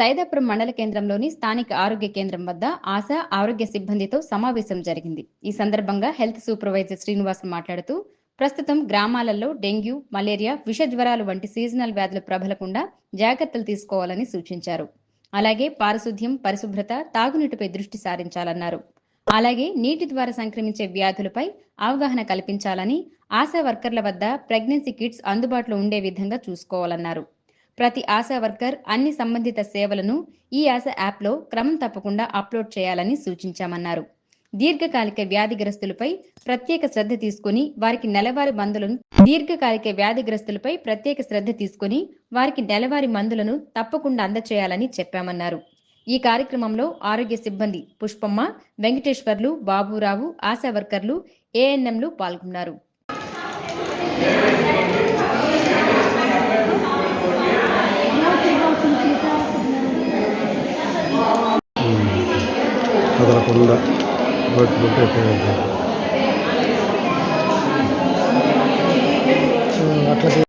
సైదాపురం మండల కేంద్రంలోని స్థానిక ఆరోగ్య కేంద్రం వద్ద ఆశా ఆరోగ్య సిబ్బందితో సమావేశం జరిగింది. ఈ సందర్భంగా హెల్త్ సూపర్వైజర్ శ్రీనివాస్ మాట్లాడుతూ, ప్రస్తుతం గ్రామాలలో డెంగ్యూ, మలేరియా, విష జ్వరాలు వంటి సీజనల్ వ్యాధులు ప్రబలకుండా జాగ్రత్తలు తీసుకోవాలని సూచించారు. అలాగే పారిశుధ్యం, పరిశుభ్రత, తాగునీటిపై దృష్టి సారించాలన్నారు. అలాగే నీటి ద్వారా సంక్రమించే వ్యాధులపై అవగాహన కల్పించాలని, ఆశా వర్కర్ల వద్ద ప్రెగ్నెన్సీ కిట్స్ అందుబాటులో ఉండే విధంగా చూసుకోవాలన్నారు. ప్రతి ఆశా వర్కర్ అన్ని సంబంధిత సేవలను ఈ ఆశా యాప్లో క్రమం తప్పకుండా అప్లోడ్ చేయాలని సూచించామన్నారు. దీర్ఘకాలిక వ్యాధిగ్రస్తులపై ప్రత్యేక శ్రద్ధ తీసుకుని వారికి నెలవారీ మందులను తప్పకుండా అందచేయాలని చెప్పామన్నారు. ఈ కార్యక్రమంలో ఆరోగ్య సిబ్బంది పుష్పమ్మ, వెంకటేశ్వర్లు, బాబురావు, ఆశా వర్కర్లు, ఏఎన్ఎంలు పాల్గొన్నారు. కదలకుండా చెప్తారు.